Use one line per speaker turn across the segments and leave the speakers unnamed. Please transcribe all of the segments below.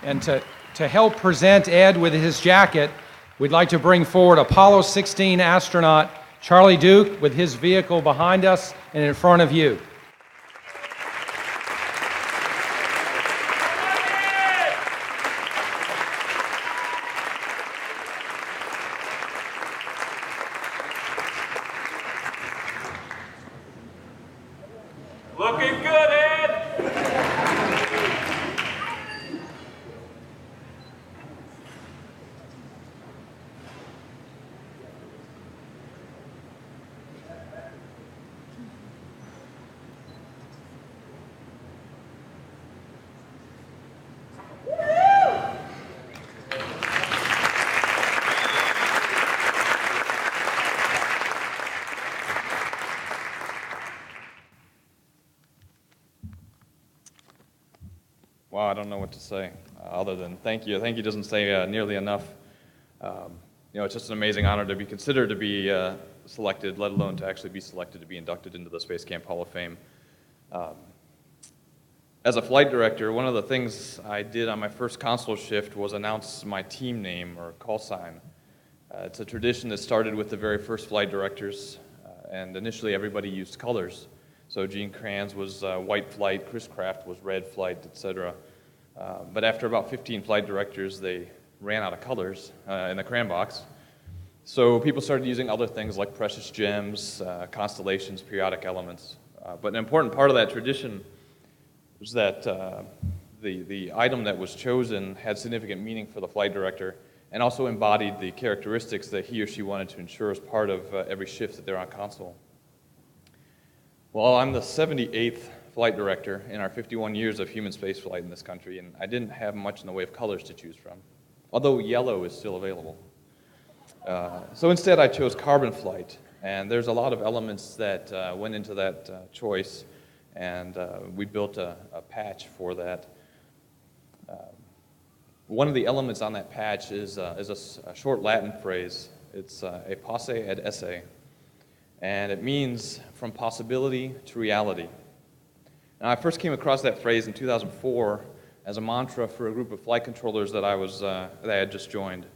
And to help present Ed with his jacket, we'd like to bring forward Apollo 16 astronaut Charlie Duke with his vehicle behind us and in front of you.
Looking good, Ed! Wow, I don't know what to say other than thank you. Thank you doesn't say nearly enough. It's just an amazing honor to be considered to be selected, let alone to actually be selected to be inducted into the Space Camp Hall of Fame. As a flight director, one of the things I did on my first console shift was announce my team name or call sign. It's a tradition that started with the very first flight directors, and initially everybody used colors. So Gene Kranz was white flight, Chris Kraft was red flight, etc. But after about 15 flight directors, they ran out of colors in the cram box. So people started using other things like precious gems, constellations, periodic elements. But an important part of that tradition was that the item that was chosen had significant meaning for the flight director and also embodied the characteristics that he or she wanted to ensure as part of every shift that they're on console. Well, I'm the 78th flight director in our 51 years of human spaceflight in this country, and I didn't have much in the way of colors to choose from, although yellow is still available. So instead I chose carbon flight, and there's a lot of elements that went into that choice, and we built a patch for that. One of the elements on that patch is a short Latin phrase. It's a posse ad esse, and it means from possibility to reality. Now, I first came across that phrase in 2004 as a mantra for a group of flight controllers that I had just joined.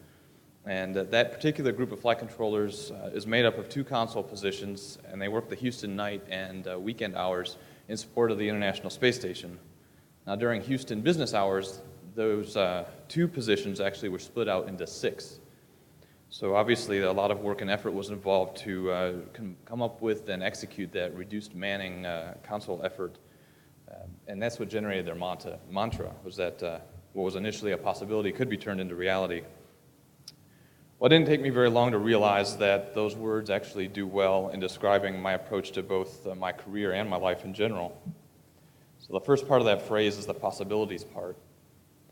And that particular group of flight controllers is made up of 2 console positions, and they work the Houston night and weekend hours in support of the International Space Station. Now, during Houston business hours, those 2 positions actually were split out into 6. So obviously a lot of work and effort was involved to come up with and execute that reduced manning console effort. And that's what generated their mantra, was that what was initially a possibility could be turned into reality. Well, it didn't take me very long to realize that those words actually do well in describing my approach to both my career and my life in general. So the first part of that phrase is the possibilities part.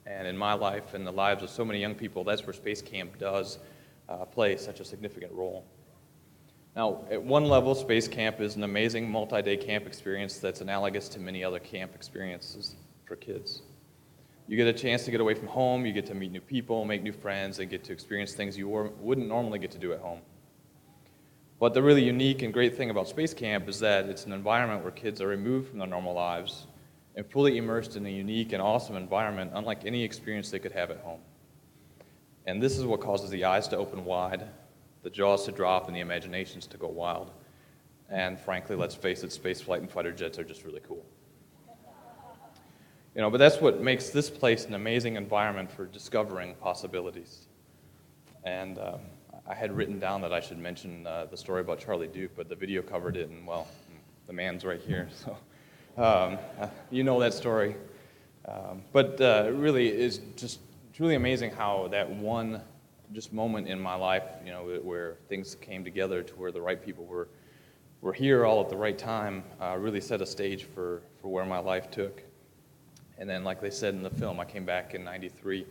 And in my life and the lives of so many young people, that's where Space Camp does play such a significant role. Now, at one level, Space Camp is an amazing multi-day camp experience that's analogous to many other camp experiences for kids. You get a chance to get away from home, you get to meet new people, make new friends, and get to experience things you wouldn't normally get to do at home. But the really unique and great thing about Space Camp is that it's an environment where kids are removed from their normal lives and fully immersed in a unique and awesome environment unlike any experience they could have at home. And this is what causes the eyes to open wide, the jaws to drop, and the imaginations to go wild. And frankly, let's face it, space flight and fighter jets are just really cool. But that's what makes this place an amazing environment for discovering possibilities. And I had written down that I should mention the story about Charlie Duke, but the video covered it, and well, the man's right here, so you know that story. But it really is just truly amazing how that one just moment in my life, where things came together to where the right people were here all at the right time, really set a stage for where my life took. And then, like they said in the film, I came back in '93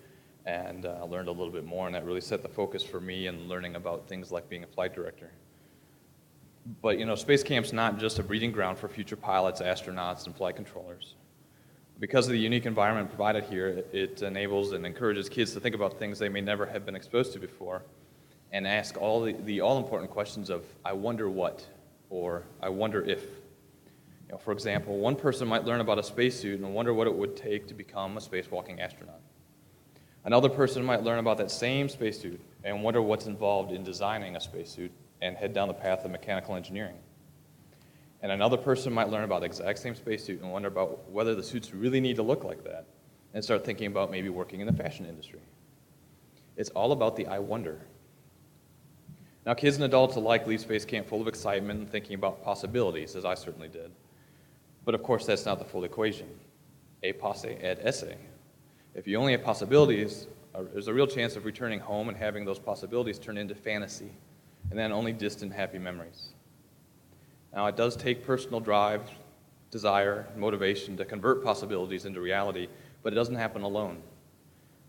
and learned a little bit more, and that really set the focus for me in learning about things like being a flight director. But Space Camp's not just a breeding ground for future pilots, astronauts, and flight controllers. Because of the unique environment provided here, it enables and encourages kids to think about things they may never have been exposed to before and ask all the all-important questions of, I wonder what, or I wonder if. For example, one person might learn about a spacesuit and wonder what it would take to become a spacewalking astronaut. Another person might learn about that same spacesuit and wonder what's involved in designing a spacesuit and head down the path of mechanical engineering. And another person might learn about the exact same spacesuit and wonder about whether the suits really need to look like that and start thinking about maybe working in the fashion industry. It's all about the I wonder. Now, kids and adults alike leave space camp full of excitement and thinking about possibilities, as I certainly did. But of course, that's not the full equation. A posse ad esse. If you only have possibilities, there's a real chance of returning home and having those possibilities turn into fantasy, and then only distant happy memories. Now, it does take personal drive, desire, motivation to convert possibilities into reality, but it doesn't happen alone.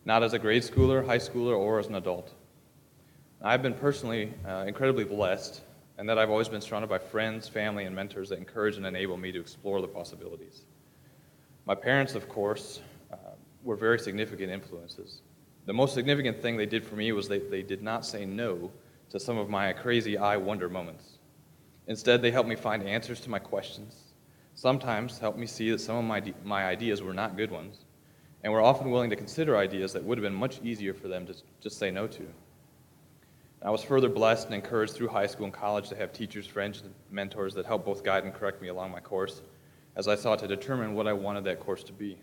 Not as a grade schooler, high schooler, or as an adult. I've been personally incredibly blessed in that I've always been surrounded by friends, family, and mentors that encourage and enable me to explore the possibilities. My parents, of course, were very significant influences. The most significant thing they did for me was they did not say no to some of my crazy I wonder moments. Instead, they helped me find answers to my questions, sometimes helped me see that some of my ideas were not good ones, and were often willing to consider ideas that would have been much easier for them to just say no to. I was further blessed and encouraged through high school and college to have teachers, friends, and mentors that helped both guide and correct me along my course as I sought to determine what I wanted that course to be.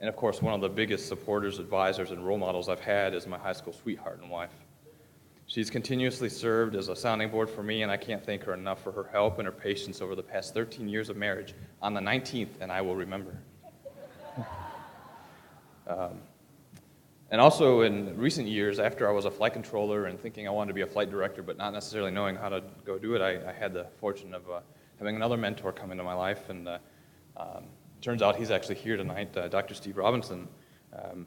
And of course, one of the biggest supporters, advisors, and role models I've had is my high school sweetheart and wife. She's continuously served as a sounding board for me, and I can't thank her enough for her help and her patience over the past 13 years of marriage. On the 19th, and I will remember. And also in recent years, after I was a flight controller and thinking I wanted to be a flight director, but not necessarily knowing how to go do it, I had the fortune of having another mentor come into my life, and turns out he's actually here tonight, Dr. Steve Robinson.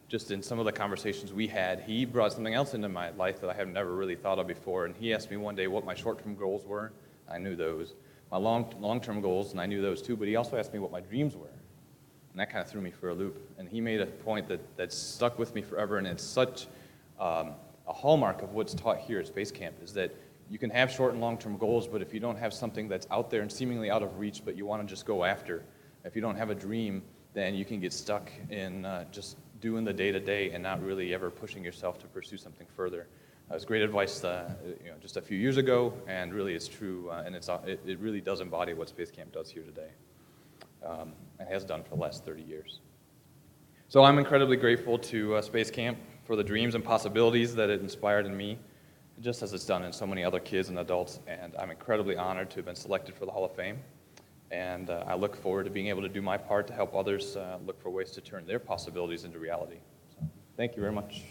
Just in some of the conversations we had, he brought something else into my life that I have never really thought of before, and he asked me one day what my short-term goals were. I knew those. My long-term goals, and I knew those too, but he also asked me what my dreams were. And that kind of threw me for a loop. And he made a point that stuck with me forever, and it's such a hallmark of what's taught here at Space Camp, is that you can have short and long-term goals, but if you don't have something that's out there and seemingly out of reach, but you want to just go after, if you don't have a dream, then you can get stuck in just doing the day-to-day and not really ever pushing yourself to pursue something further. It was great advice just a few years ago, and really it's true, and it really does embody what Space Camp does here today. And has done for the last 30 years. So I'm incredibly grateful to Space Camp for the dreams and possibilities that it inspired in me, just as it's done in so many other kids and adults, and I'm incredibly honored to have been selected for the Hall of Fame, and I look forward to being able to do my part to help others look for ways to turn their possibilities into reality. So, thank you very much.